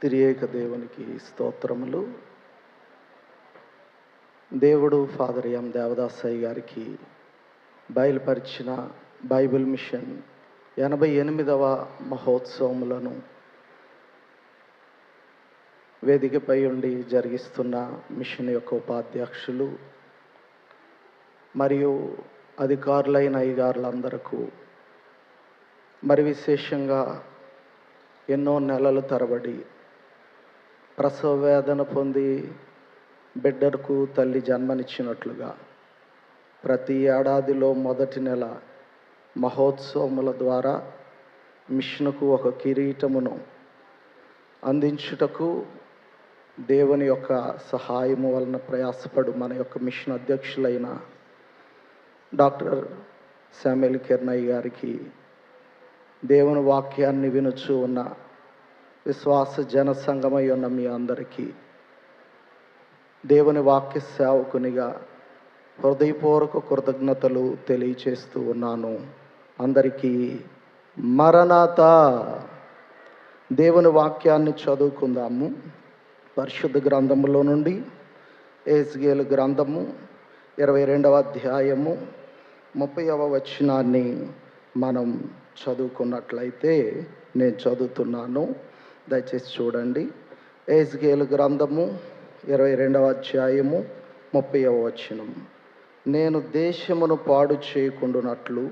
త్రియేక దేవునికి స్తోత్రములు. దేవుడు ఫాదర్ ఎం దేవదాసయ్య గారికి బయలుపరిచిన బైబిల్ మిషన్ 88వ మహోత్సవములను వేదికపై ఉండి జరిగిస్తున్న మిషన్ యొక్క ఉపాధ్యక్షులు మరియు అధికారులైన అయ్యగారులందరకు, మరి విశేషంగా ఎన్నో నెలల తరబడి ప్రసవ వేదన పొంది బిడ్డకు తల్లి జన్మనిచ్చినట్లుగా ప్రతి ఏడాదిలో మొదటి నెల మహోత్సవముల ద్వారా మిషన్కు ఒక కిరీటమును అందించుటకు దేవుని యొక్క సహాయము వలన ప్రయాసపడు మన యొక్క మిషన్ అధ్యక్షులైన డాక్టర్ శామ్యూల్ కిరణయ్య గారికి, దేవుని వాక్యాన్ని వినుచు ఉన్న విశ్వాస జన సంగమై ఉన్న మీ అందరికీ దేవుని వాక్య సేవకునిగా హృదయపూర్వక కృతజ్ఞతలు తెలియచేస్తూ ఉన్నాను. అందరికీ మరణాత. దేవుని వాక్యాన్ని చదువుకుందాము. పరిశుద్ధ గ్రంథములో నుండి ఎహెజ్కేలు గ్రంథము 22వ అధ్యాయము 30వ వచనాన్ని మనం చదువుకున్నట్లయితే, నేను చదువుతున్నాను, దయచేసి చూడండి. ఎహెజ్కేలు గ్రంథము 22వ అధ్యాయము 30వ వచనం. నేను దేశమును పాడు చేయకుండునట్లు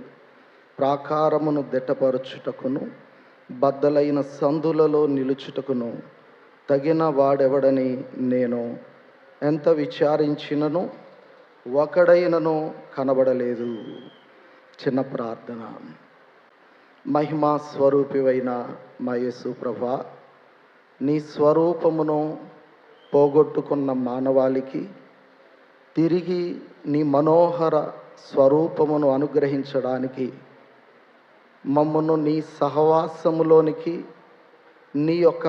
ప్రాకారమును దిట్టపరచుటకును బద్దలైన సందులలో నిలుచుటకును తగిన వాడెవడని నేను ఎంత విచారించినను ఒకడైనను కనబడలేదు. చిన్న ప్రార్థన. మహిమా స్వరూపివైన మా యేసు ప్రభువా, నీ స్వరూపమును పోగొట్టుకున్న మానవాళికి తిరిగి నీ మనోహర స్వరూపమును అనుగ్రహించడానికి మమ్మను నీ సహవాసములోనికి, నీ యొక్క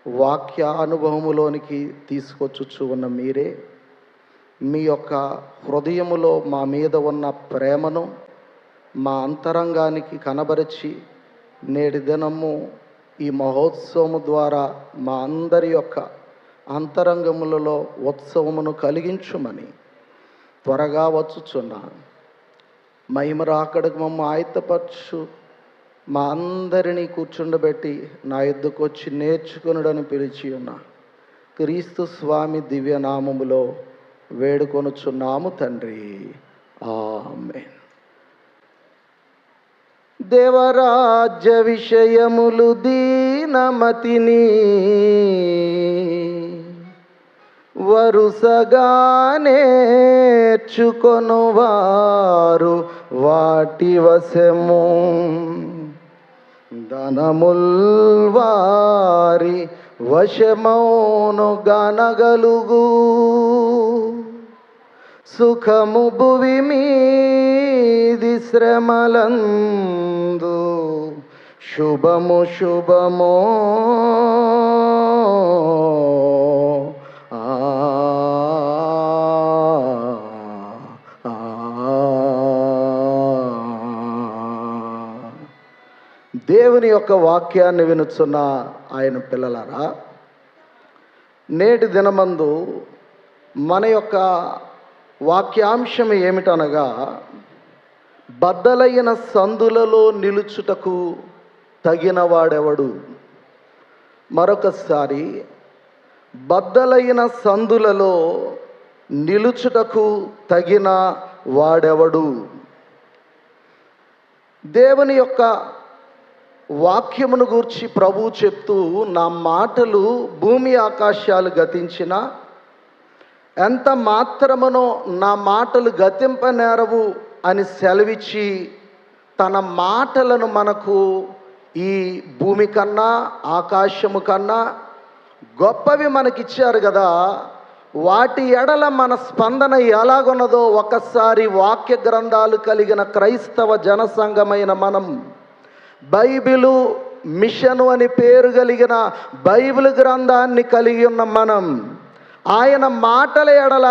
వాక్యానుభవములోనికి తీసుకొచ్చుచు ఉన్న మీరే మీ యొక్క హృదయములో మా మీద ఉన్న ప్రేమను మా అంతరంగానికి కనబరిచి నేటి దినము ఈ మహోత్సవము ద్వారా మా అందరి యొక్క అంతరంగములలో ఉత్సవమును కలిగించుమని త్వరగా వచ్చుచున్నా మహిమ రాకడకు మమ్మ ఆయత్తపరచు. మా అందరినీ కూర్చుండబెట్టి నా యుద్ధకు వచ్చి నేర్చుకునుడని పిలిచి ఉన్న క్రీస్తు స్వామి దివ్యనామములో వేడుకొనుచున్నాము తండ్రి, ఆమేన్. దేవరాజ్య విషయములు దీనమతిని వరుసగా నేర్చుకొనువారు వాటి వశము, ధనముల్ వారి వశమౌను గనగలుగు, సుఖము భువి మీది శ్రమలందు శుభము శుభమో. దేవుని యొక్క వాక్యాన్ని వినుచున్న ఆయన పిల్లలారా, నేటి దినమందు మన యొక్క వాక్యాంశం ఏమిటనగా, బద్దలైన సందులలో నిలుచుటకు తగిన వాడెవడు. మరొకసారి, బద్దలైన సందులలో నిలుచుటకు తగిన వాడెవడు. దేవుని యొక్క వాక్యమును గూర్చి ప్రభువు చెప్తూ, నా మాటలు భూమి ఆకాశాలు గతించిన ఎంత మాత్రమునో నా మాటలు గతింపనేరవు అని సెలవిచ్చి తన మాటలను మనకు ఈ భూమి కన్నా ఆకాశము కన్నా గొప్పవి మనకిచ్చారు కదా. వాటి ఎడల మన స్పందన ఎలాగున్నదో ఒకసారి వాక్య గ్రంథాలు కలిగిన క్రైస్తవ జనసంఘమైన మనం, బైబిలు మిషను అని పేరు కలిగిన బైబిల్ గ్రంథాన్ని కలిగి ఉన్న మనం, ఆయన మాటల ఎడల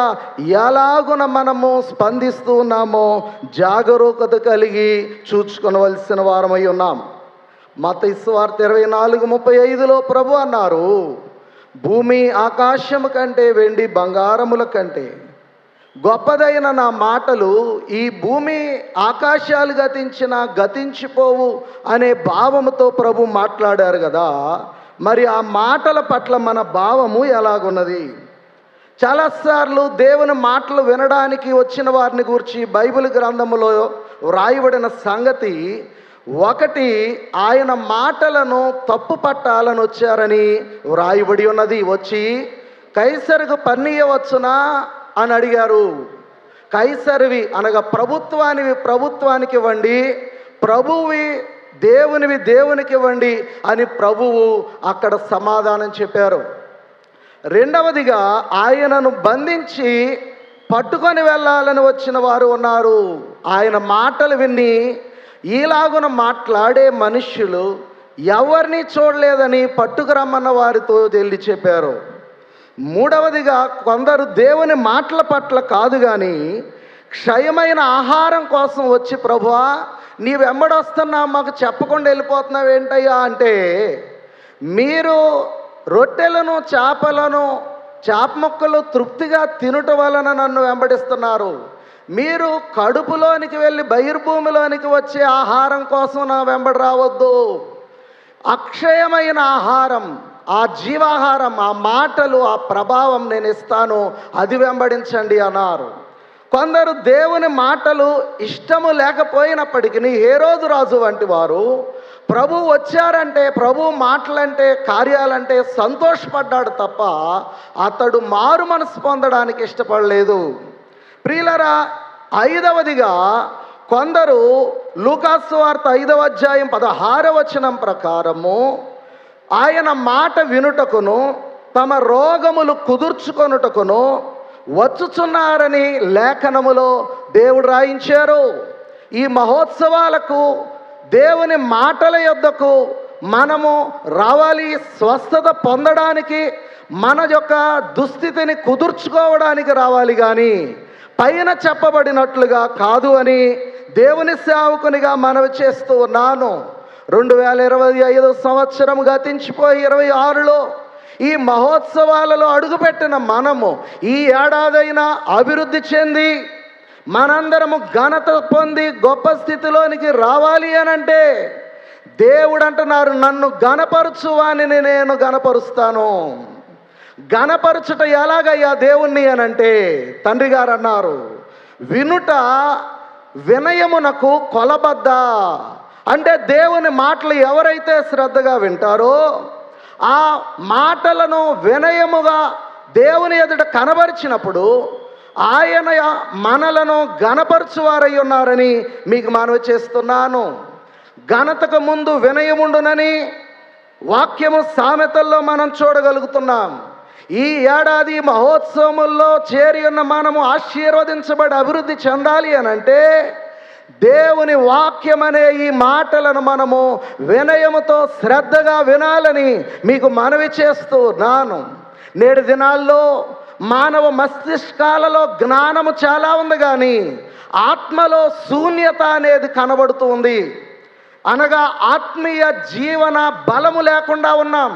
ఎలాగున మనము స్పందిస్తూ ఉన్నామో జాగరూకత కలిగి చూచుకొనవలసిన వారమై ఉన్నాం. మత్తయి సువార్త 24:35లో ప్రభు అన్నారు, భూమి ఆకాశము కంటే వెండి బంగారముల కంటే గొప్పదైన నా మాటలు ఈ భూమి ఆకాశాలు గతించిపోవు అనే భావముతో ప్రభు మాట్లాడారు కదా. మరి ఆ మాటల పట్ల మన భావము ఎలాగున్నది? చాలాసార్లు దేవుని మాటలు వినడానికి వచ్చిన వారిని గురించి బైబిల్ గ్రంథములో వ్రాయబడిన సంగతి ఒకటి, ఆయన మాటలను తప్పు పట్టాలని వచ్చారని వ్రాయబడి ఉన్నది. వచ్చి కైసరుకు పన్నియవచ్చునా అని అడిగారు. కైసరివి అనగా ప్రభుత్వానికి ఇవ్వండి, ప్రభువి దేవునికి ఇవ్వండి అని ప్రభువు అక్కడ సమాధానం చెప్పారు. రెండవదిగా, ఆయనను బంధించి పట్టుకొని వెళ్ళాలని వచ్చిన వారు ఉన్నారు. ఆయన మాటలు విని ఈలాగున మాట్లాడే మనుష్యులు ఎవరిని చూడలేదని పట్టుకురమ్మన్న వారితో వెళ్ళి చెప్పారు. మూడవదిగా, కొందరు దేవుని మాటల పట్ల కాదు కానీ క్షయమైన ఆహారం కోసం వచ్చి, ప్రభువా నీ వెంబడొస్తున్నా మాకు చెప్పకుండా వెళ్ళిపోతున్నావు ఏంటయ్యా అంటే, మీరు రొట్టెలను చేప ముక్కలు తృప్తిగా తినుట వలన నన్ను వెంబడిస్తున్నారు. మీరు కడుపులోనికి వెళ్ళి బహిర్భూమిలోనికి వచ్చే ఆహారం కోసం నా వెంబడి రావద్దు. అక్షయమైన ఆహారం, ఆ జీవాహారం, ఆ మాటలు, ఆ ప్రభావం నేను ఇస్తాను, అది వెంబడించండి అన్నారు. కొందరు దేవుని మాటలు ఇష్టము లేకపోయినప్పటికీ హేరోదు రాజు వంటి వారు ప్రభు వచ్చారంటే, ప్రభు మాటలంటే, కార్యాలంటే సంతోషపడ్డాడు తప్ప అతడు మారు మనసు పొందడానికి ఇష్టపడలేదు. ప్రియులరా, ఐదవదిగా, కొందరు లూకాసు వార్త 5:16 ప్రకారము ఆయన మాట వినుటకును తమ రోగములు కుదుర్చుకొనుటకును వచ్చుచున్నారని లేఖనములో దేవుడు రాయించారు. ఈ మహోత్సవాలకు, దేవుని మాటల యొద్దకు మనము రావాలి, స్వస్థత పొందడానికి, మన యొక్క దుస్థితిని కుదుర్చుకోవడానికి రావాలి, కానీ పైన చెప్పబడినట్లుగా కాదు అని దేవుని సేవకునిగా మనవి చేస్తూ ఉన్నాను. 2025 సంవత్సరం గతించిపోయి 26లో ఈ మహోత్సవాలలో అడుగుపెట్టిన మనము ఈ ఏడాదైనా అభివృద్ధి చెంది మనందరము ఘనత పొంది గొప్ప స్థితిలోనికి రావాలి అనంటే దేవుడు అంటున్నారు, నన్ను ఘనపరచు వానిని నేను ఘనపరుస్తాను. ఘనపరచుట ఎలాగయ్యా దేవుణ్ణి అనంటే, తండ్రి గారు అన్నారు, వినుట వినయమునకు కొలబద్ద. అంటే దేవుని మాటలు ఎవరైతే శ్రద్ధగా వింటారో, ఆ మాటలను వినయముగా దేవుని ఎదుట కనబరిచినప్పుడు ఆయన మనలను ఘనపరచువారై ఉన్నారని మీకు మనవి చేస్తున్నాను. ఘనతకు ముందు వినయముండునని వాక్యము సామెతల్లో మనం చూడగలుగుతున్నాం. ఈ ఏడాది మహోత్సవముల్లో చేరి ఉన్న మనము ఆశీర్వదించబడి అభివృద్ధి చెందాలి అనంటే దేవుని వాక్యం అనే ఈ మాటలను మనము వినయముతో శ్రద్ధగా వినాలని మీకు మనవి చేస్తున్నాను. నేటి దినాల్లో మానవ మస్తిష్కాలలో జ్ఞానము చాలా ఉంది, కానీ ఆత్మలో శూన్యత అనేది కనబడుతూ ఉంది. అనగా ఆత్మీయ జీవన బలము లేకుండా ఉన్నాం.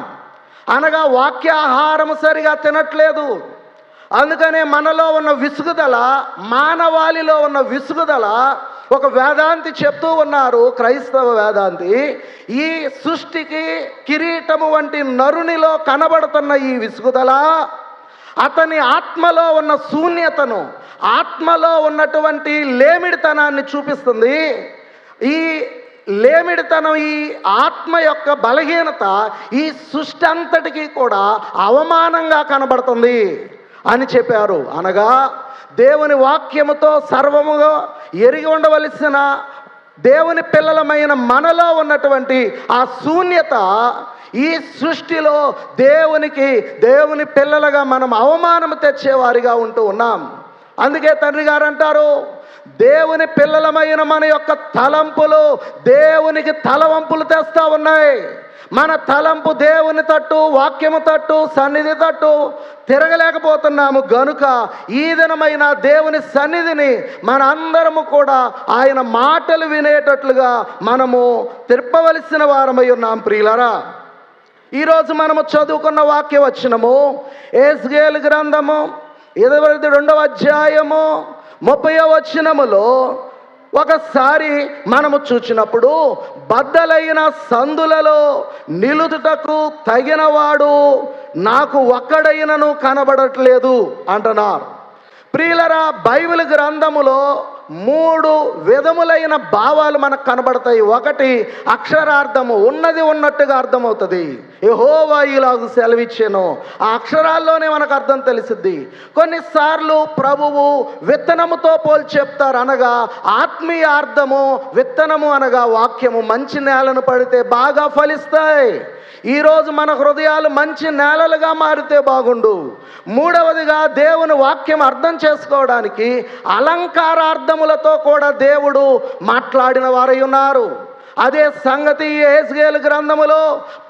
అనగా వాక్యాహారము సరిగా తినట్లేదు. అందుకనే మనలో ఉన్న విసుగుదల, మానవాళిలో ఉన్న విసుగుదల, ఒక వేదాంతి చెప్తూ ఉన్నారు, క్రైస్తవ వేదాంతి, ఈ సృష్టికి కిరీటము వంటి నరునిలో కనబడుతున్న ఈ విసుగుదల అతని ఆత్మలో ఉన్న శూన్యతను, ఆత్మలో ఉన్నటువంటి లేమిడితనాన్ని చూపిస్తుంది. ఈ లేమిడితనం, ఈ ఆత్మ యొక్క బలహీనత ఈ సృష్టి అంతటికీ కూడా అవమానంగా కనబడుతుంది అని చెప్పారు. అనగా దేవుని వాక్యముతో సర్వముగా ఎరిగి ఉండవలసిన దేవుని పిల్లలమైన మనలో ఉన్నటువంటి ఆ శూన్యత ఈ సృష్టిలో దేవుని పిల్లలుగా మనం అవమానము తెచ్చేవారిగా ఉంటూ ఉన్నాం. అందుకే తండ్రి గారు అంటారు, దేవుని పిల్లలమైన మన యొక్క తలంపులు దేవునికి తలవంపులు తెస్తా ఉన్నాయి. మన తలంపు దేవుని తట్టు, వాక్యము తట్టు, సన్నిధి తట్టు తిరగలేకపోతున్నాము గనుక ఈ దినమైన దేవుని సన్నిధిని మన అందరము కూడా ఆయన మాటలు వినేటట్లుగా మనము తిప్పవలసిన వారమై ఉన్నాం ప్రియులరా. ఈరోజు మనము చదువుకున్న వాక్య వచనము యెహెజ్కేలు గ్రంథము 22వ అధ్యాయము 30వ వచనములో ఒకసారి మనము చూచినప్పుడు బద్దలైన సందులలో నిలుచుటకు తగినవాడు నాకు ఒక్కడైనను కనబడట్లేదు అంటున్నారు. ప్రియులరా, బైబిల్ గ్రంథములో 3 విధములైన భావాలు మనకు కనబడతాయి. ఒకటి అక్షరార్థము, ఉన్నది ఉన్నట్టుగా అర్థమవుతుంది. యెహోవా ఇలాగు సెలవిచ్చెను, ఆ అక్షరాల్లోనే మనకు అర్థం తెలిసిద్ది. కొన్నిసార్లు ప్రభువు విత్తనముతో పోల్చి చెప్తారు, అనగా ఆత్మీయ అర్థము. విత్తనము అనగా వాక్యము మంచి నేలను పడితే బాగా ఫలిస్తాయి. ఈరోజు మన హృదయాలు మంచి నేలలుగా మారితే బాగుండు. మూడవదిగా దేవుని వాక్యం అర్థం చేసుకోవడానికి అలంకారార్థములతో కూడా దేవుడు మాట్లాడిన వారై ఉన్నారు. అదే సంగతి యెహెజ్కేలు గ్రంథములో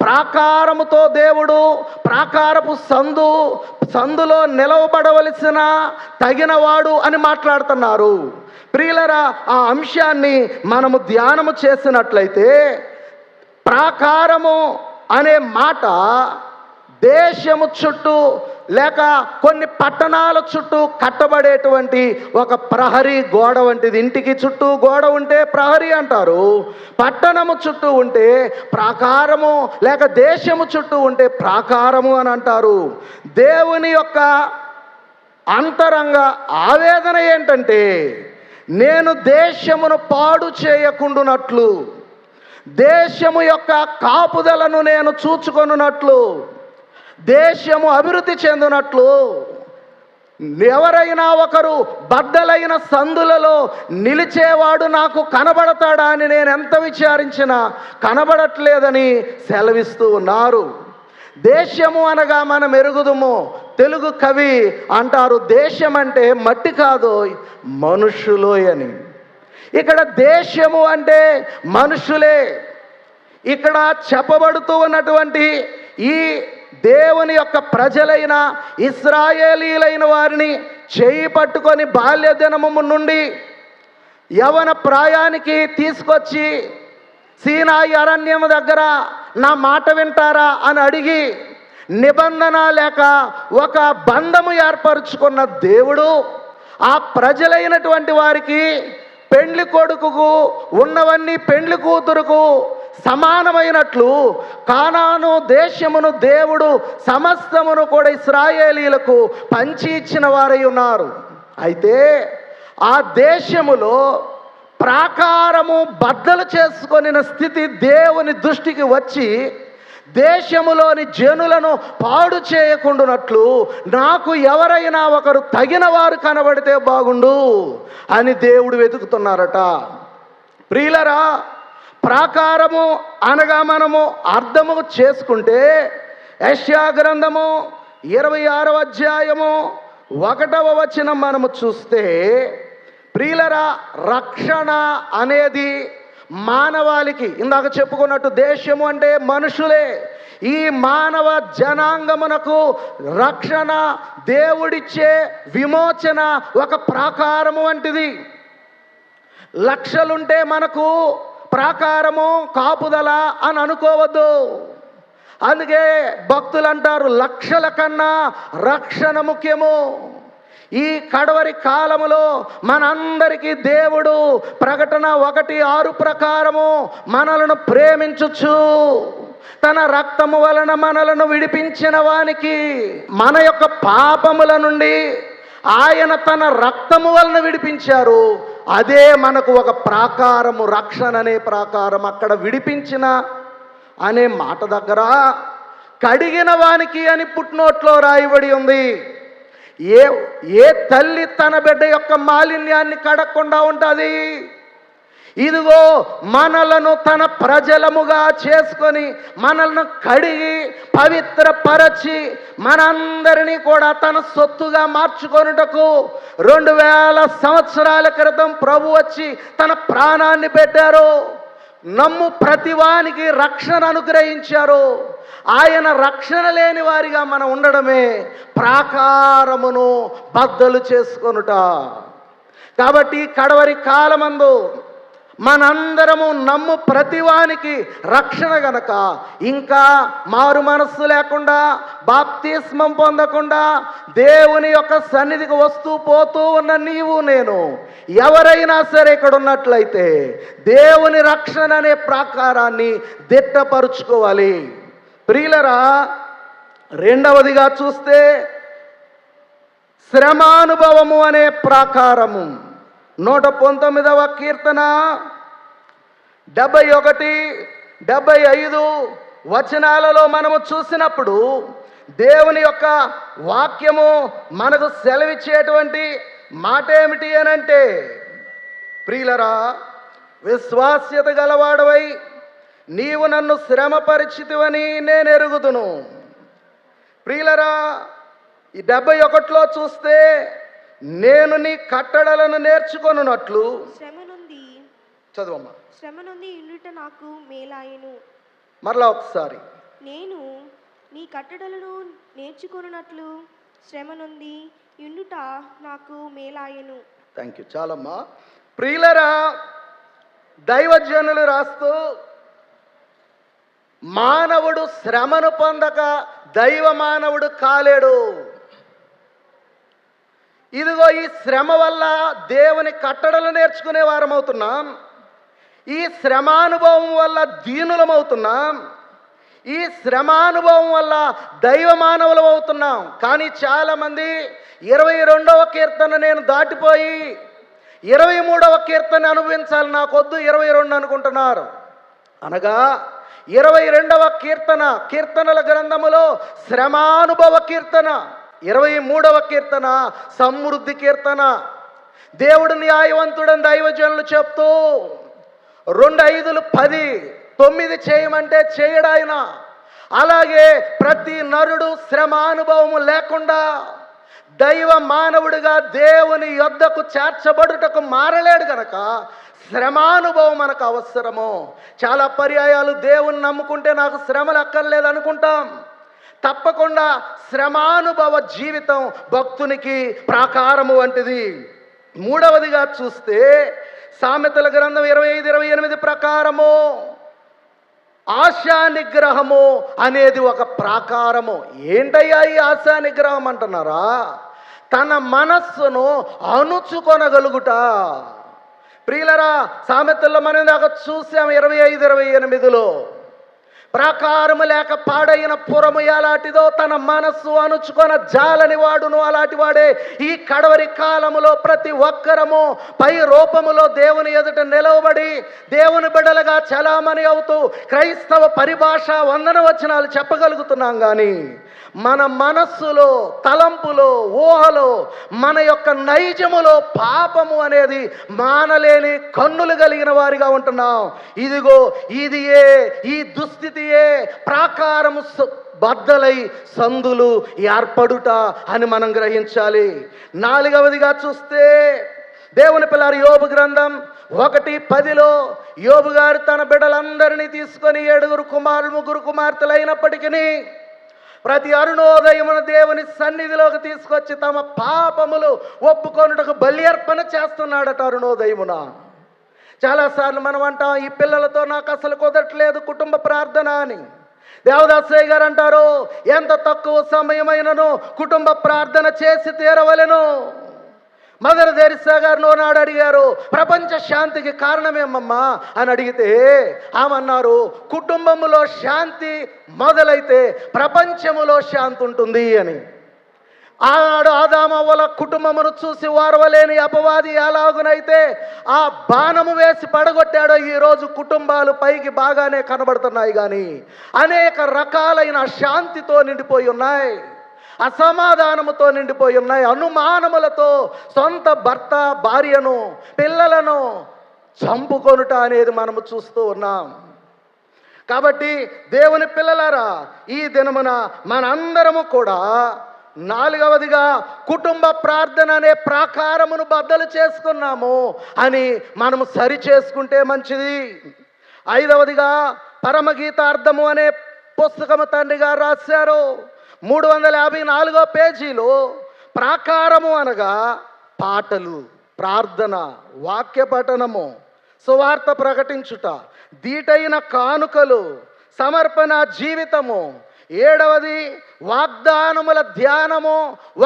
ప్రాకారముతో దేవుడు ప్రాకారపు సందులో నిలవబడవలసిన తగినవాడు అని మాట్లాడుతున్నారు. ప్రియులరా, ఆ అంశాన్ని మనము ధ్యానము చేసినట్లయితే ప్రాకారము అనే మాట దేశము చుట్టూ లేక కొన్ని పట్టణాల చుట్టూ కట్టబడేటువంటి ఒక ప్రహరీ గోడ వంటిది. ఇంటికి చుట్టూ గోడ ఉంటే ప్రహరీ అంటారు, పట్టణము చుట్టూ ఉంటే ప్రాకారము, లేక దేశము చుట్టూ ఉంటే ప్రాకారము అని అంటారు. దేవుని యొక్క అంతరంగ ఆవేదన ఏంటంటే, నేను దేశమును పాడు చేయకుండునట్లు, దేశము యొక్క కాపుదలను నేను చూచుకొనున్నట్లు, దేశము అభివృద్ధి చెందినట్లు, ఎవరైనా ఒకరు బద్దలైన సందులలో నిలిచేవాడు నాకు కనబడతాడా అని నేను ఎంత విచారించినా కనబడట్లేదని సెలవిస్తూ ఉన్నారు. దేశము అనగా మనం ఎరుగుదుము. తెలుగు కవి అంటారు, దేశం అంటే మట్టి కాదు మనుషులు అని. ఇక్కడ దేశము అంటే మనుషులే. ఇక్కడ చెప్పబడుతూ ఉన్నటువంటి ఈ దేవుని యొక్క ప్రజలైన ఇశ్రాయేలీలైన వారిని చేయి పట్టుకొని బాల్య దినము నుండి యవన ప్రాయానికి తీసుకొచ్చి సీనాయి అరణ్యము దగ్గర నా మాట వింటారా అని అడిగి నిబంధన లేక ఒక బంధము ఏర్పరచుకున్న దేవుడు ఆ ప్రజలైనటువంటి వారికి పెండ్లి కొడుకుకు ఉన్నవన్నీ పెండ్లి కూతురుకు సమానమైనట్లు కానాను దేశమును దేవుడు సమస్తమును కూడా ఇశ్రాయేలీలకు పంచి ఇచ్చిన వారై ఉన్నారు. అయితే ఆ దేశములో ప్రాకారము బద్దలు చేసుకొనిన స్థితి దేవుని దృష్టికి వచ్చి దేశములోని జనులను పాడు చేయకుండానట్లు నాకు ఎవరైనా ఒకరు తగిన వారు కనబడితే బాగుండు అని దేవుడు వెతుకుతున్నారట. ప్రియులరా, ప్రాకారము అనగా మనము అర్థము చేసుకుంటే యెషయా గ్రంథము 26వ అధ్యాయము 1వ వచనం మనము చూస్తే, ప్రియులరా, రక్షణ అనేది మానవాళికి, ఇందాక చెప్పుకున్నట్టు దేశము అంటే మనుషులే, ఈ మానవ జనాంగమునకు రక్షణ దేవుడిచ్చే విమోచన ఒక ప్రాకారము వంటిది. లక్షలుంటే మనకు ప్రాకారము కాపుదల అని అనుకోవద్దు. అందుకే భక్తులు అంటారు, లక్షల కన్నా రక్షణ ముఖ్యము. ఈ కడవరి కాలములో మనందరికీ దేవుడు ప్రకటన 1:6 ప్రకారము మనలను ప్రేమించుచు తన రక్తము వలన మనలను విడిపించిన వానికి, మన యొక్క పాపముల నుండి ఆయన తన రక్తము వలన విడిపించారు. అదే మనకు ఒక ప్రాకారము, రక్షణ అనే ప్రాకారం. అక్కడ విడిపించిన అనే మాట దగ్గర కడిగిన వానికి అని పుట్నోట్లో రాయబడి ఉంది. ఏ తల్లి తన బిడ్డ యొక్క మాలిన్యాన్ని కడగకుండా ఉంటుంది? ఇదిగో మనలను తన ప్రజలముగా చేసుకొని మనల్ని కడిగి పవిత్రపరచి మనందరినీ కూడా తన సొత్తుగా మార్చుకొనుటకు 2000 సంవత్సరాల క్రితం ప్రభు వచ్చి తన ప్రాణాన్ని పెట్టారు. నమ్ము ప్రతివానికి రక్షణ అనుగ్రహించారు. ఆయన రక్షణ లేని వారిగా మనం ఉండడమే ప్రాకారమును బద్దలు చేసుకొనుట. కాబట్టి కడవరి కాలమందు మనందరము నమ్ము ప్రతివానికి రక్షణ గనక ఇంకా మారు మనస్సు లేకుండా బాప్తిస్మం పొందకుండా దేవుని యొక్క సన్నిధికి వస్తూ పోతూ ఉన్న నీవు నేను ఎవరైనా సరే ఇక్కడ ఉన్నట్లయితే దేవుని రక్షణ అనే ప్రాకారాన్ని దిట్టపరుచుకోవాలి. ప్రియులరా, రెండవదిగా చూస్తే శ్రమానుభవము అనే ప్రాకారము 119వ కీర్తన 71, 75 వచనాలలో మనము చూసినప్పుడు దేవుని యొక్క వాక్యము మనకు సెలవిచ్చేటువంటి మాట ఏమిటి అనంటే, ప్రియులరా, విశ్వాస్యత గలవాడవై నీవు నన్ను శ్రమపరిచితివని నేను ఎరుగుదును. ప్రియులరా, ఈ 71లో చూస్తే నేను నీ కట్టడలను నేర్చుకొనున్నట్లు చదువమ్మా. శ్రమ నుండి ఇండుట నాకు మేలాయెను. మరలా ఒకసారి, నేను నీ కట్టడలను నేర్చుకొనున్నట్లు శ్రమ నుండి ఇండుట నాకు మేలాయెను. థ్యాంక్ యూ, చాలమ్మా. ప్రియులరా, దైవజనులు రాస్తూ మానవుడు శ్రమను పొందక దైవ మానవుడు కాలేడు. ఇదిగో ఈ శ్రమ వల్ల దేవుని కట్టడలు నేర్చుకునే వారమవుతున్నాం. ఈ శ్రమానుభవం వల్ల దీనులమవుతున్నాం. ఈ శ్రమానుభవం వల్ల దైవ మానవులం అవుతున్నాం. కానీ చాలామంది 22వ కీర్తన నేను దాటిపోయి 23వ కీర్తన అనుభవించాలి, నాకొద్దు 22 అనుకుంటున్నారు. అనగా 22వ కీర్తనల గ్రంథములో శ్రమానుభవ కీర్తన, 23వ కీర్తన సమృద్ధి కీర్తన. దేవుడు న్యాయవంతుడని దైవజనులు చెప్తూ 2 5 10 9 చేయమంటే చేయడాయన. అలాగే ప్రతి నరుడు శ్రమానుభవము లేకుండా దైవ మానవుడిగా దేవుని యొద్దకు చేర్చబడుటకు మారలేడు గనక శ్రమానుభవం మనకు అవసరము. చాలా పర్యాయాలు దేవుని నమ్ముకుంటే నాకు శ్రమలు అక్కర్లేదు అనుకుంటాం. తప్పకుండా శ్రమానుభవ జీవితం భక్తునికి ప్రాకారము వంటిది. మూడవదిగా చూస్తే సామెతల గ్రంథం 25-28 ప్రకారము ఆశా నిగ్రహము అనేది ఒక ప్రాకారము. ఏంటయ్యా ఈ ఆశా నిగ్రహం అంటున్నారా? తన మనస్సును అణుచుకొనగలుగుట. ప్రియులరా, సామెతల్లో మనం దాకా చూసాం 25-28లో, ప్రాకారము లేక పాడైన పురము ఎలాంటిదో తన మనస్సు అణుచుకొన జాలని వాడును అలాంటి వాడే. ఈ కడవరి కాలములో ప్రతి ఒక్కరము పై రూపములో దేవుని ఎదుట నిలవబడి దేవుని బిడ్డలుగా చలామణి అవుతూ క్రైస్తవ పరిభాష వందన వచనాలు చెప్పగలుగుతున్నాం. కానీ మన మనస్సులో, తలంపులో, ఊహలో, మన యొక్క నైజములో పాపము అనేది మానలేని కన్నులు కలిగిన వారిగా ఉంటున్నాం. ఇదిగో ఇదియే, ఈ దుస్థితియే ప్రాకారము బద్దలై సందులు ఏర్పడుట అని మనం గ్రహించాలి. నాలుగవదిగా చూస్తే దేవుని పిల్లారి యోబు గ్రంథం 1:10లో యోబు గారు తన బిడ్డలందరినీ తీసుకొని 7 కుమారులు 3 కుమార్తెలు అయినప్పటికీ ప్రతి అరుణోదయమున దేవుని సన్నిధిలోకి తీసుకొచ్చి తమ పాపములు ఒప్పుకొనుటకు బలి అర్పణ చేస్తున్నాడట అరుణోదయమున. చాలాసార్లు మనం అంటాం, ఈ పిల్లలతో నాకు అసలు కుదరట్లేదు కుటుంబ ప్రార్థన అని. దేవదాసయ్య గారు అంటారు, ఎంత తక్కువ సమయమైనను కుటుంబ ప్రార్థన చేసి తీరవలెను. మదర్ తెరిసా గారు నాడు అడిగారు, ప్రపంచ శాంతికి కారణమేమమ్మా అని అడిగితే ఆమె అన్నారు, కుటుంబములో శాంతి మొదలైతే ప్రపంచములో శాంతి ఉంటుంది అని. ఆనాడు ఆదామవ్వల కుటుంబమును చూసి వారవలేని అపవాది ఎలాగునైతే ఆ బాణము వేసి పడగొట్టాడో ఈరోజు కుటుంబాలు పైకి బాగానే కనబడుతున్నాయి, కానీ అనేక రకాలైన శాంతితో నిండిపోయి ఉన్నాయి, అసమాధానముతో నిండిపోయి ఉన్నాయి, అనుమానములతో సొంత భర్త భార్యను పిల్లలను చంపుకొనుట అనేది మనము చూస్తూ ఉన్నాం. కాబట్టి దేవుని పిల్లలారా, ఈ దినమున మనందరము కూడా నాలుగవదిగా కుటుంబ ప్రార్థన అనే ప్రాకారమును బద్దలు చేసుకున్నాము అని మనము సరి చేసుకుంటే మంచిది. ఐదవదిగా పరమగీతార్థము అనే పుస్తకము తండ్రి గారు రాశారు. 354వ పేజీలో ప్రాకారము అనగా పాటలు, ప్రార్థన, వాక్య పఠనము, సువార్త ప్రకటించుట, దీటైన కానుకలు, సమర్పణ జీవితము. ఏడవది వాగ్దానముల ధ్యానము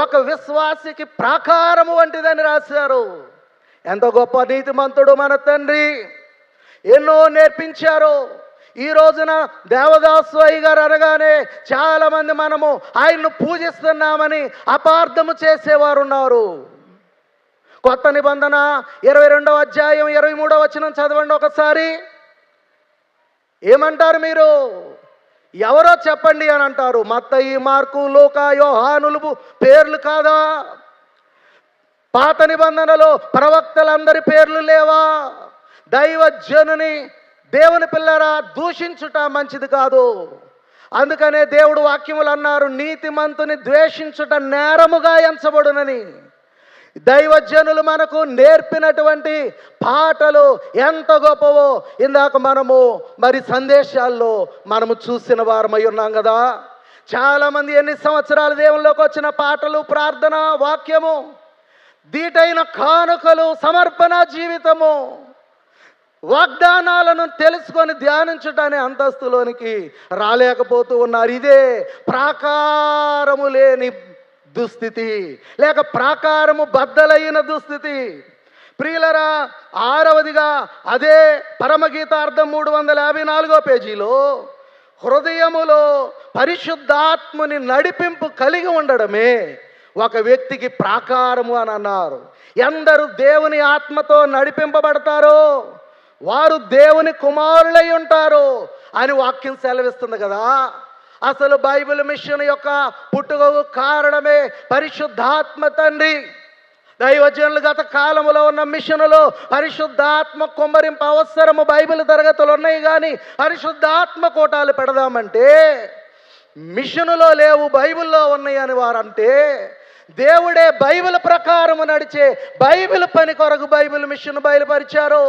ఒక విశ్వాసికి ప్రాకారము వంటిదని రాశారు. ఎంత గొప్ప నీతిమంతుడు మన తండ్రి, ఎన్నో నేర్పించారు. ఈ రోజున దేవదాసు అయ్య గారు అనగానే చాలామంది మనము ఆయన్ను పూజిస్తున్నామని అపార్థము చేసేవారు ఉన్నారు. కొత్త నిబంధన 22వ అధ్యాయం 23వ వచనం చదవండి ఒకసారి. ఏమంటారు మీరు? ఎవరో చెప్పండి అని అంటారు. మత్తయి, మార్కు, లూకా, యోహానులు పేర్లు కాదా? పాత నిబంధనలో ప్రవక్తలందరి పేర్లు లేవా? దైవజనుని, దేవుని పిల్లరా, దూషించుట మంచిది కాదు. అందుకనే దేవుడు వాక్యములు అన్నారు, నీతిమంతుని ద్వేషించుట నేరముగా ఎంచబడునని. దైవజనులు మనకు నేర్పినటువంటి పాటలు ఎంత గొప్పవో ఇందాక మనము మరి సందేశాల్లో మనము చూసిన వారమై ఉన్నాం కదా. చాలామంది ఎన్ని సంవత్సరాలు దేవుల్లోకి వచ్చిన పాటలు, ప్రార్థన, వాక్యము, దీటైన కానుకలు, సమర్పణ జీవితము, వాగ్దానాలను తెలుసుకొని ధ్యానించటానే అంతస్తులోనికి రాలేకపోతూ ఉన్నారు. ఇదే ప్రాకారము లేని దుస్థితి, లేక ప్రాకారము బద్దలైన దుస్థితి. ప్రియులరా, ఆరవదిగా అదే పరమగీతార్థం 354వ పేజీలో హృదయములో పరిశుద్ధాత్ముని నడిపింపు కలిగి ఉండడమే ఒక వ్యక్తికి ప్రాకారము అని అన్నారు. ఎందరు దేవుని ఆత్మతో నడిపింపబడతారో వారు దేవుని కుమారులై ఉంటారు అని వాక్యం సెలవిస్తుంది కదా. అసలు బైబిల్ మిషన్ యొక్క పుట్టుకకు కారణమే పరిశుద్ధాత్మ తండ్రి. దైవజనులు గత కాలంలో ఉన్న మిషనులో పరిశుద్ధాత్మ కుమ్మరింపు అవసరము బైబిల్ తరగతులు ఉన్నాయి, కానీ పరిశుద్ధాత్మ కోటాలు పెడదామంటే మిషనులో లేవు, బైబిల్లో ఉన్నాయి అని వారంటే, దేవుడే బైబిల్ ప్రకారము నడిచే బైబిల్ పని కొరకు బైబిల్ మిషన్ బయలుపరిచారు.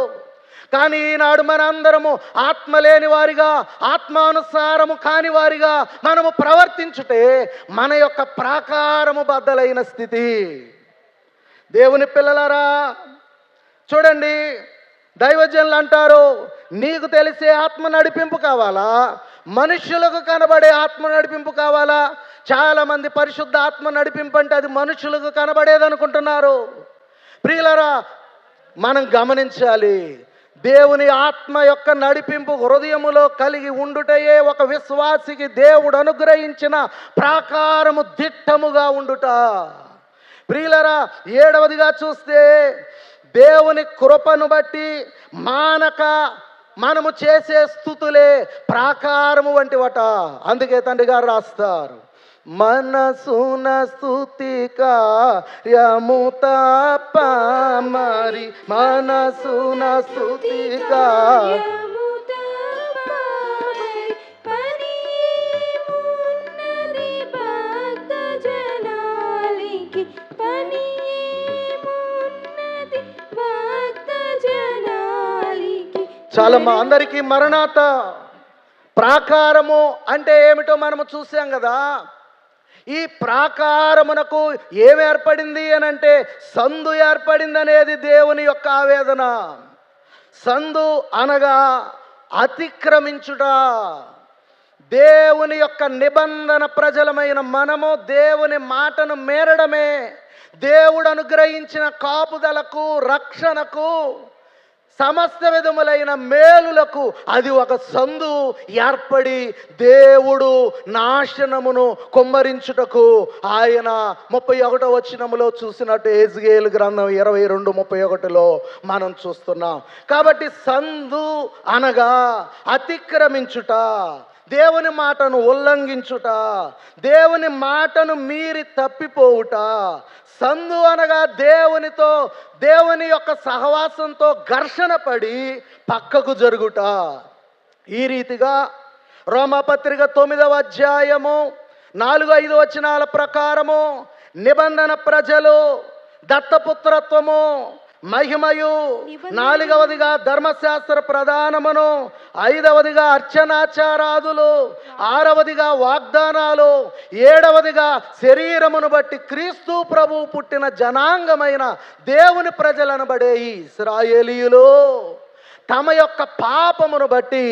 కానీ ఈనాడు మన అందరము ఆత్మ లేని వారిగా, ఆత్మానుసారము కాని వారిగా మనము ప్రవర్తించుటే మన యొక్క ప్రాకారము బద్దలైన స్థితి. దేవుని పిల్లలారా చూడండి, దైవజనులు అంటారు, నీకు తెలిసే ఆత్మ నడిపింపు కావాలా, మనుష్యులకు కనబడే ఆత్మ నడిపింపు కావాలా? చాలామంది పరిశుద్ధ ఆత్మ నడిపింపు అంటే అది మనుషులకు కనబడేది అనుకుంటున్నారు. ప్రియులారా, మనం గమనించాలి, దేవుని ఆత్మ యొక్క నడిపింపు హృదయములో కలిగి ఉండుటయే ఒక విశ్వాసికి దేవుడు అనుగ్రహించిన ప్రాకారము, దిట్టముగా ఉండుట. ప్రియులరా, ఏడవదిగా చూస్తే దేవుని కృపను బట్టి మానక మనము చేసే స్థుతులే ప్రాకారము వంటివట. అందుకే తండ్రి గారు రాస్తారు, మనసున స్తుతి కార్యము తప్ప మరి మనసున స్తుతి కార్యము చాలా మా అందరికీ మరణాత. ప్రాకారము అంటే ఏమిటో మనము చూసాం కదా. ఈ ప్రాకారమునకు ఏమి ఏర్పడింది అని అంటే సందు ఏర్పడింది అనేది దేవుని యొక్క ఆవేదన. సందు అనగా అతిక్రమించుట. దేవుని యొక్క నిబంధన ప్రజలమైన మనము దేవుని మాటను మేరడమే దేవుడు అనుగ్రహించిన కాపుదలకు, రక్షణకు, సమస్త విధములైన మేలులకు అది ఒక సందు ఏర్పడి దేవుడు నాశనమును కుమ్మరించుటకు ఆయన 31వ వచనములో చూసినట్టు యెజ్కేలు గ్రంథం 22:31లో మనం చూస్తున్నాం. కాబట్టి సందు అనగా అతిక్రమించుట, దేవుని మాటను ఉల్లంఘించుట, దేవుని మాటను మీరి తప్పిపోవుట. సందు అనగా దేవునితో దేవుని యొక్క సహవాసంతో ఘర్షణ పడి పక్కకు జరుగుట. ఈ రీతిగా రోమాపత్రిక 9వ అధ్యాయము 4-5 వచనాల ప్రకారము నిబంధన ప్రజలు, దత్తపుత్రత్వము, మహిమయు, 4వదిగా ధర్మశాస్త్ర ప్రధానమును, 5వదిగా అర్చనాచారాదులు, 6వదిగా వాగ్దానాలు, 7వదిగా శరీరమును బట్టి క్రీస్తు ప్రభువు పుట్టిన జనాంగమైన దేవుని ప్రజలనబడే ఈ ఇశ్రాయేలీయులు తమ యొక్క పాపమును బట్టి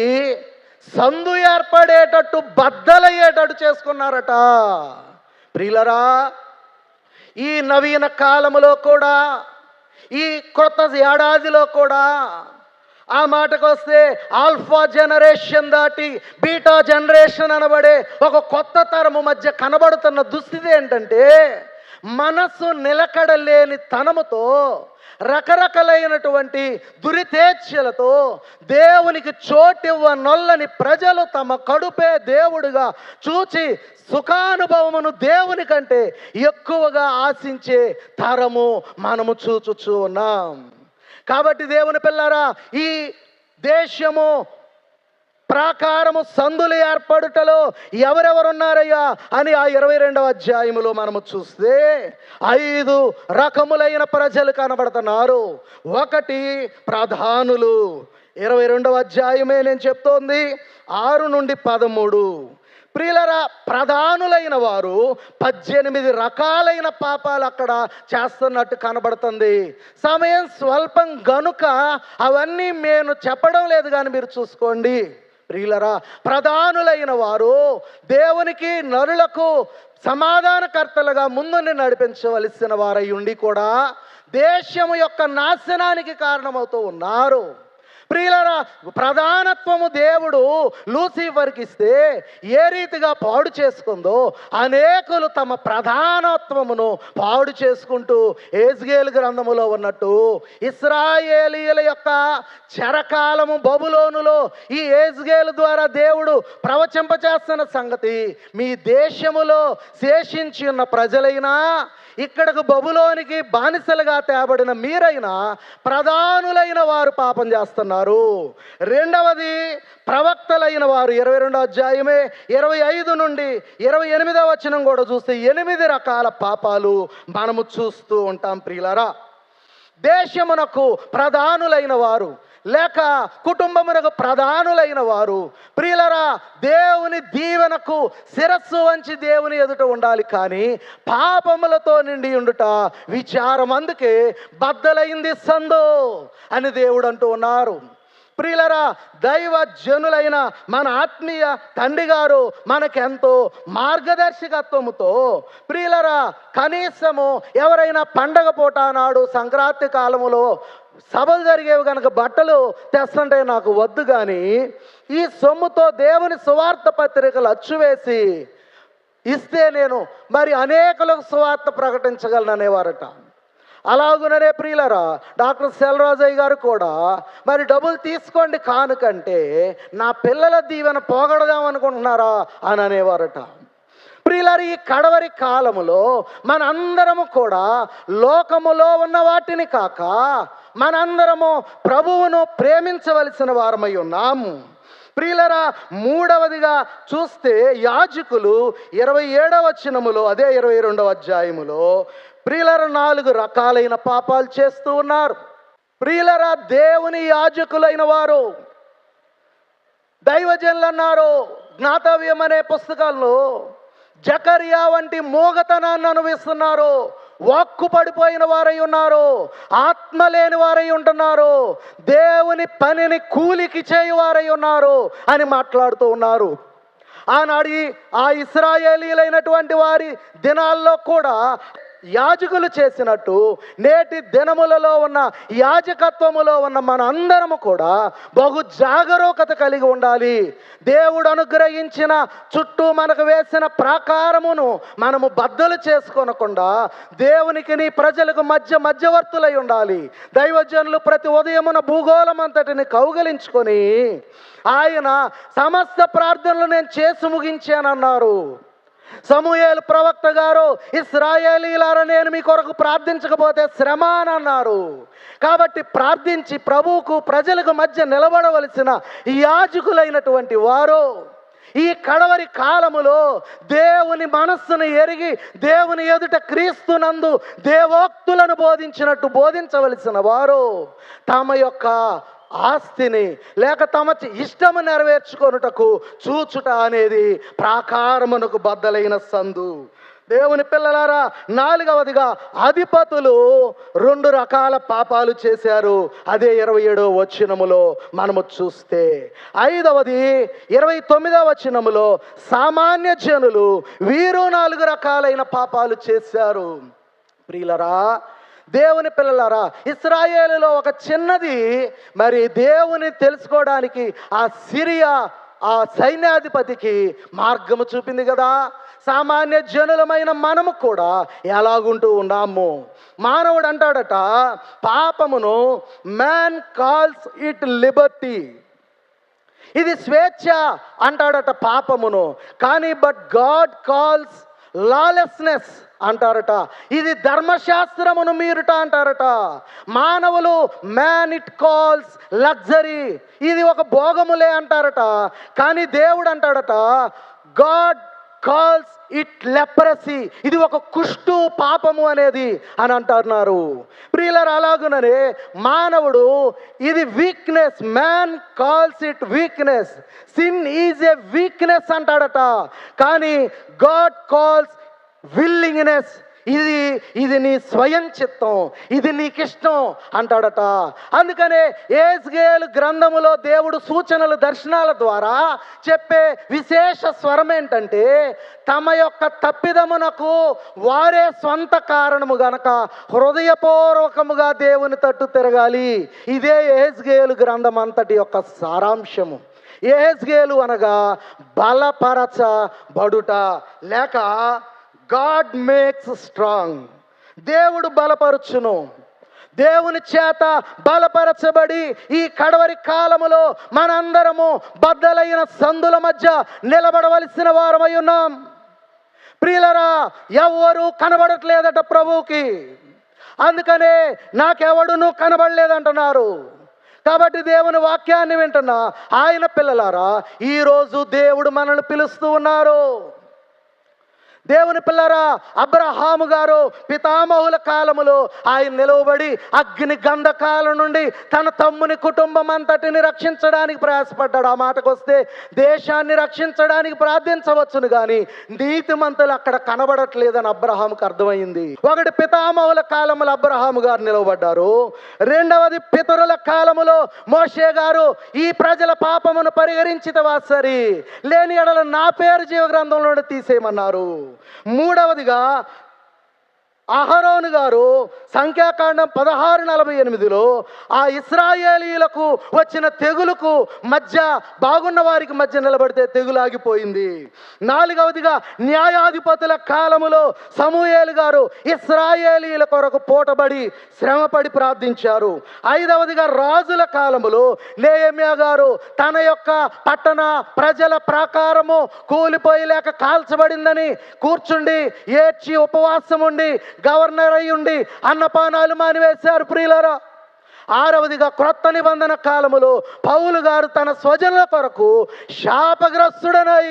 సందు ఏర్పడేటట్టు బద్దలయ్యేటట్టు చేసుకున్నారట. ప్రియులరా, ఈ నవీన కాలములో కూడా, ఈ కొత్త ఏడాదిలో కూడా ఆ మాటకు వస్తే ఆల్ఫా జనరేషన్ దాటి బీటా జనరేషన్ అనబడే ఒక కొత్త తరము మధ్య కనబడుతున్న దుస్థితి ఏంటంటే, మనస్సు నిలకడలేని తనముతో రకరకాలైనటువంటి దురితేచ్ఛలతో దేవునికి చోటివ్వనొల్లని ప్రజలు తమ కడుపే దేవుడుగా చూచి సుఖానుభవమును దేవుని కంటే ఎక్కువగా ఆశించే తరము మనము చూచుచూ ఉన్నాం. కాబట్టి దేవుని పిల్లారా, ఈ దేశము ప్రాకారము సందులు ఏర్పడుటలో ఎవరెవరున్నారయ్యా అని ఆ 22వ అధ్యాయములో మనము చూస్తే 5 రకములైన ప్రజలు కనబడుతున్నారు. 1 ప్రధానులు. 22వ అధ్యాయమే నేను చెప్తోంది 6 నుండి 13. ప్రియులరా, ప్రధానులైన వారు 18 రకాలైన పాపాలు అక్కడ చేస్తున్నట్టు కనబడుతుంది. సమయం స్వల్పం గనుక అవన్నీ నేను చెప్పడం లేదు, కానీ మీరు చూసుకోండి. ప్రియులరా, ప్రధానులైన వారు దేవునికి నరులకు సమాధానకర్తలుగా ముందుని నడిపించవలసిన వారై ఉండి కూడా దేశము యొక్క నాశనానికి కారణమవుతూ ఉన్నారు. ప్రియులరా, ప్రధానత్వము దేవుడు లూసిఫర్కి ఇస్తే ఏ రీతిగా పాడు చేసుకుందో అనేకులు తమ ప్రధానత్వమును పాడు చేసుకుంటూ యెహెజ్కేలు గ్రంథములో ఉన్నట్టు ఇశ్రాయేలీయుల యొక్క చెరకాలము బబులోనులో ఈ యెహెజ్కేలు ద్వారా దేవుడు ప్రవచింపచేస్తున్న సంగతి, మీ దేశములో శేషించి ఉన్న ప్రజలైనా, ఇక్కడకు బబులోనికి బానిసలుగా తేబడిన మీరైనా ప్రధానులైన వారు పాపం చేస్తున్నారు. 2వది ప్రవక్తలైన వారు. 22వ అధ్యాయమే 25 నుండి 28వ వచనం కూడా చూస్తే 8 రకాల పాపాలు మనము చూస్తూ ఉంటాం. ప్రియులారా, దేశమునకు ప్రధానులైన వారు లేక కుటుంబమునకు ప్రధానులైన వారు, ప్రియులరా, దేవుని దీవెనకు శిరస్సు వంచి దేవుని ఎదుట ఉండాలి, కానీ పాపములతో నిండి ఉండుట విచారం. అందుకే బద్దలైంది సందో అని దేవుడు అంటూ ఉన్నారు. ప్రియులరా, దైవ జనులైన మన ఆత్మీయ తండ్రి గారు మనకెంతో మార్గదర్శకత్వముతో, ప్రియులరా, కనీసము ఎవరైనా పండగ పూట నాడు సంక్రాంతి కాలములో సభలు జరిగేవి కనుక బట్టలు తెస్తుంటే నాకు వద్దు, కానీ ఈ సొమ్ముతో దేవుని సువార్త పత్రికలు అచ్చువేసి ఇస్తే నేను మరి అనేకులకు సువార్త ప్రకటించగలను అనేవారట. అలాగుననే ప్రియులరా, డాక్టర్ సెల్వరాజయ్య గారు కూడా మరి డబ్బులు తీసుకోండి కానుకంటే నా పిల్లల దీవెన పోగొడదాం అనుకుంటున్నారా అని అనేవారట. ప్రియులారా, ఈ కడవరి కాలములో మనందరము కూడా లోకములో ఉన్న వాటిని కాక మనందరము ప్రభువును ప్రేమించవలసిన వారమై ఉన్నాము. ప్రియులరా, 3వదిగా చూస్తే యాజకులు 27వ వచనములో, అదే 22వ అధ్యాయములో ప్రియులరా 4 రకాలైన పాపాలు చేస్తూ ఉన్నారు. ప్రియులరా, దేవుని యాజకులైన వారు, దైవజనులు అన్నారు. జ్ఞాతవ్యం అనే పుస్తకాల్లో జకర్యా వంటి మూగతనాన్ని అనుభవిస్తున్నారు, వాక్కు పడిపోయిన వారై ఉన్నారు, ఆత్మ లేని వారై ఉంటున్నారు, దేవుని పనిని కూలికి చేయువారై ఉన్నారు అని మాట్లాడుతూ ఉన్నారు. ఆనాడు ఆ ఇశ్రాయేలీలైనటువంటి వారి దినాల్లో కూడా యాజకులు చేసినట్టు నేటి దినములలో ఉన్న యాజకత్వములో ఉన్న మన అందరము కూడా బహు జాగరూకత కలిగి ఉండాలి. దేవుడు అనుగ్రహించిన చుట్టూ మనకు వేసిన ప్రాకారమును మనము బద్దలు చేసుకొనకుండా దేవునికి నీ ప్రజలకు మధ్యవర్తులై ఉండాలి. దైవజనులు ప్రతి ఉదయమున భూగోళం అంతటిని కౌగలించుకొని ఆయన సమస్త ప్రార్థనలు నేను చేసి ముగించానన్నారు. సమూయేలు ప్రవక్త గారు, ఇశ్రాయేలీయులారా నేను మీ కొరకు ప్రార్థించకపోతే శ్రమ అని అన్నారు. కాబట్టి ప్రార్థించి ప్రభువుకు ప్రజలకు మధ్య నిలబడవలసిన ఈ యాజకులైనటువంటి వారు ఈ కడవరి కాలములో దేవుని మనస్సును ఎరిగి దేవుని ఎదుట క్రీస్తునందు దేవోక్తులను బోధించినట్టు బోధించవలసిన వారు తమ యొక్క ఆస్తిని లేక తమ ఇష్టము నెరవేర్చుకొనుటకు చూచుట అనేది ప్రాకారమునకు బద్దలైన సందు. దేవుని పిల్లలారా, 4వదిగా అధిపతులు 2 రకాల పాపాలు చేశారు. అదే 27వ వచనములో మనము చూస్తే. 5వది 29వ వచనములో సామాన్య జనులు వీరు 4 రకాలైన పాపాలు చేశారు. ప్రియులరా, దేవుని పిల్లలారా, ఇశ్రాయేలులో ఒక చిన్నది మరి దేవుని తెలుసుకోవడానికి ఆ సిరియా ఆ సైన్యాధిపతికి మార్గము చూపింది కదా. సామాన్య జనులమైన మనము కూడా ఎలాగుంటూ ఉన్నాము. మానవుడు అంటాడట, పాపమును మ్యాన్ కాల్స్ ఇట్ లిబర్టీ, ఇది స్వేచ్ఛ అంటాడట పాపమును. కానీ బట్ గాడ్ కాల్స్ లాలెస్నెస్ అంటారట, ఇది ధర్మశాస్త్రమును మీరుట అంటారట. మానవులు మ్యాన్ ఇట్ కాల్స్ లగ్జరీ, ఇది ఒక భోగములే అంటారట. కానీ దేవుడు అంటాడట గాడ్ కాల్స్ ఇట్ లెప్రసీ, ఇది ఒక కుష్టు పాపము అనేది అని అంటున్నారు. ప్రియులారా, అలాగుననే మానవుడు ఇది weakness, man calls it weakness, sin is a weakness అంటాడట. కానీ గాడ్ కాల్స్ విల్లింగ్నెస్, ఇది నీ స్వయం చిత్తం, ఇది నీకిష్టం అంటాడట. అందుకనే యేజ్కేలు గ్రంథములో దేవుడు సూచనలు దర్శనాల ద్వారా చెప్పే విశేష స్వరం ఏంటంటే, తమ యొక్క తప్పిదమునకు వారే స్వంత కారణము గనక హృదయపూర్వకముగా దేవుని తట్టు తిరగాలి. ఇదే యేజ్కేలు గ్రంథం అంతటి యొక్క సారాంశము. యేజ్కేలు అనగా బలపరచబడుట లేక గాడ్ మేక్స్ స్ట్రాంగ్, దేవుడు బలపరచును. దేవుని చేత బలపరచబడి ఈ కడవరి కాలములో మనందరము బద్దలైన సందుల మధ్య నిలబడవలసిన వారమై ఉన్నాం. ప్రియులరా, ఎవ్వరూ కనబడట్లేదట ప్రభువుకి. అందుకనే నాకెవడును కనబడలేదంటున్నారు. కాబట్టి దేవుని వాక్యాన్ని వింటున్నా ఆయన పిల్లలారా, ఈరోజు దేవుడు మనల్ని పిలుస్తూ ఉన్నారు. దేవుని పిల్లరా, అబ్రహాము గారు పితామహుల కాలములో ఆయన నిలవబడి అగ్ని గంధకాల నుండి తన తమ్ముని కుటుంబం అంతటిని రక్షించడానికి ప్రయాసపడ్డాడు. ఆ మాటకు వస్తే దేశాన్ని రక్షించడానికి ప్రార్థించవచ్చును కానీ నీతిమంతులు అక్కడ కనబడట్లేదని అబ్రహాముకు అర్థమైంది. ఒకటి పితామహుల కాలములో అబ్రహాము గారు నిలవబడ్డారు. రెండవది పితరుల కాలములో మోషే గారు ఈ ప్రజల పాపమును పరిహరించితవా సరి, లేని ఎడల నా పేరు జీవ గ్రంథంలో తీసేయమన్నారు. మూడవదిగా అహరోను గారు సంఖ్యాకాండం 16:48లో ఆ ఇశ్రాయేలీయులకు వచ్చిన తెగులుకు మధ్య బాగున్న వారికి మధ్య నిలబడితే తెగులు ఆగిపోయింది. 4వదిగా న్యాయాధిపతుల కాలములో సమూయేలు గారు ఇశ్రాయేలీయుల కొరకు పోటబడి శ్రమపడి ప్రార్థించారు. 5వదిగా రాజుల కాలములో నెహెమ్యా గారు తన యొక్క పట్టణ ప్రజల ప్రాకారము కూలిపోయి లేక కాల్చబడిందని కూర్చుండి ఏడ్చి ఉపవాసం ఉండి గవర్నర్ అయి ఉండి అన్నపానాలు మానివేశారు. ప్రియులారా, 6వదిగా క్రొత్త నిబంధన కాలములో పౌలు గారు తన స్వజనుల కొరకు శాపగ్రస్తుడనై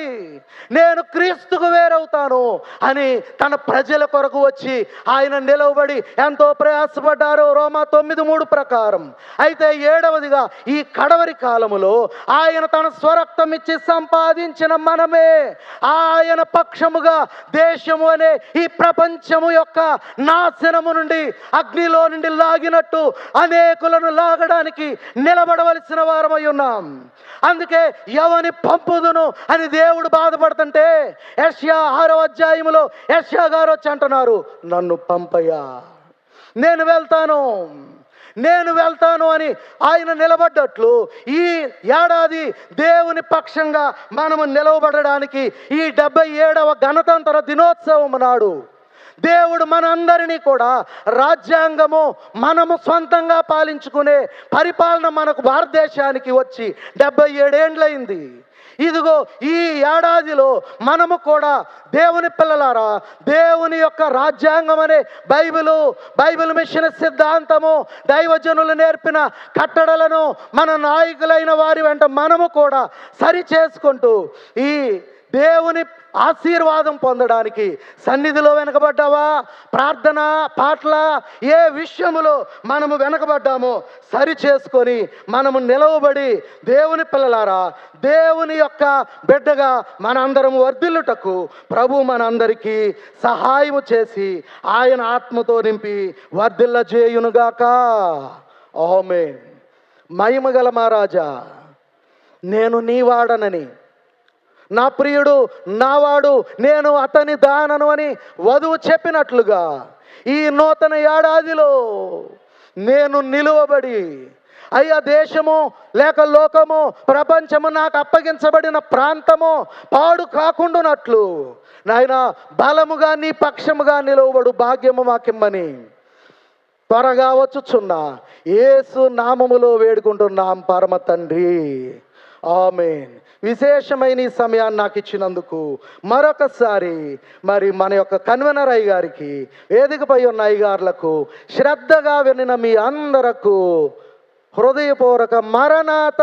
నేను క్రీస్తుకు వేరవుతాను అని తన ప్రజల కొరకు వచ్చి ఆయన నిలవబడి ఎంతో ప్రయాసపడ్డారు రోమా 9:3 ప్రకారం. అయితే 7వదిగా ఈ కడవరి కాలములో ఆయన తన స్వరక్తం ఇచ్చి సంపాదించిన మనమే ఆయన పక్షముగా దేశము అనే ఈ ప్రపంచము యొక్క నాశనము నుండి అగ్నిలో నుండి లాగినట్టు అనేకులను లాగడానికి నిలబడవలసిన వారమై ఉన్నాం. అందుకే ఎవని పంపుదును అని దేవుడు బాధపడుతుంటే యెషయా 6వ అధ్యాయములో యెషయా గారు వచ్చి అంటున్నారు, నన్ను పంపయ్యా, నేను వెళ్తాను అని ఆయన నిలబడ్డట్లు ఈ ఏడాది దేవుని పక్షంగా మనము నిలవబడడానికి ఈ 77వ గణతంత్ర దినోత్సవం నాడు దేవుడు మనందరినీ కూడా రాజ్యాంగము మనము సొంతంగా పాలించుకునే పరిపాలన మనకు భారతదేశానికి వచ్చి 77 ఏండ్లయింది. ఇదిగో ఈ ఏడాదిలో మనము కూడా దేవుని పిల్లలారా, దేవుని యొక్క రాజ్యాంగం అనే బైబిల్ మిషన్ సిద్ధాంతము, దైవజనులు నేర్పిన కట్టడలను మన నాయకులైన వారి వెంట మనము కూడా సరి చేసుకుంటూ ఈ దేవుని ఆశీర్వాదం పొందడానికి సన్నిధిలో వెనకబడ్డావా? ప్రార్థన పాటల ఏ విషయములో మనము వెనకబడ్డామో సరి చేసుకొని మనము నిలవబడి దేవుని పిల్లలారా, దేవుని యొక్క బిడ్డగా మనందరం వర్ధిల్లుటకు ప్రభు మనందరికీ సహాయము చేసి ఆయన ఆత్మతో నింపి వర్ధిల్ల చేయునుగాక. ఆమేన్. మహిమగల మహారాజా, నేను నీ వాడనని, నా ప్రియుడు నావాడు, నేను అతని దానను అని వధువు చెప్పినట్లుగా ఈ నూతన ఏడాదిలో నేను నిలువబడి, అయ్యా దేశము లేక లోకము ప్రపంచము నాకు అప్పగించబడిన ప్రాంతము పాడు కాకుండానట్లు నాయన బలముగా నీ పక్షముగా నిలువబడు భాగ్యము మాకిమ్మని త్వరగా వచ్చుచున్న యేసు నామములో వేడుకుంటున్నాం పరమ తండ్రి. ఆమేన్. విశేషమైన ఈ సమయాన్ని నాకు ఇచ్చినందుకు మరొకసారి మరి మన యొక్క కన్వీనర్ అయ్య గారికి, వేదికపై ఉన్న అయ్యగారులకు, శ్రద్ధగా వినిన మీ అందరకు హృదయపూర్వక మరణాత.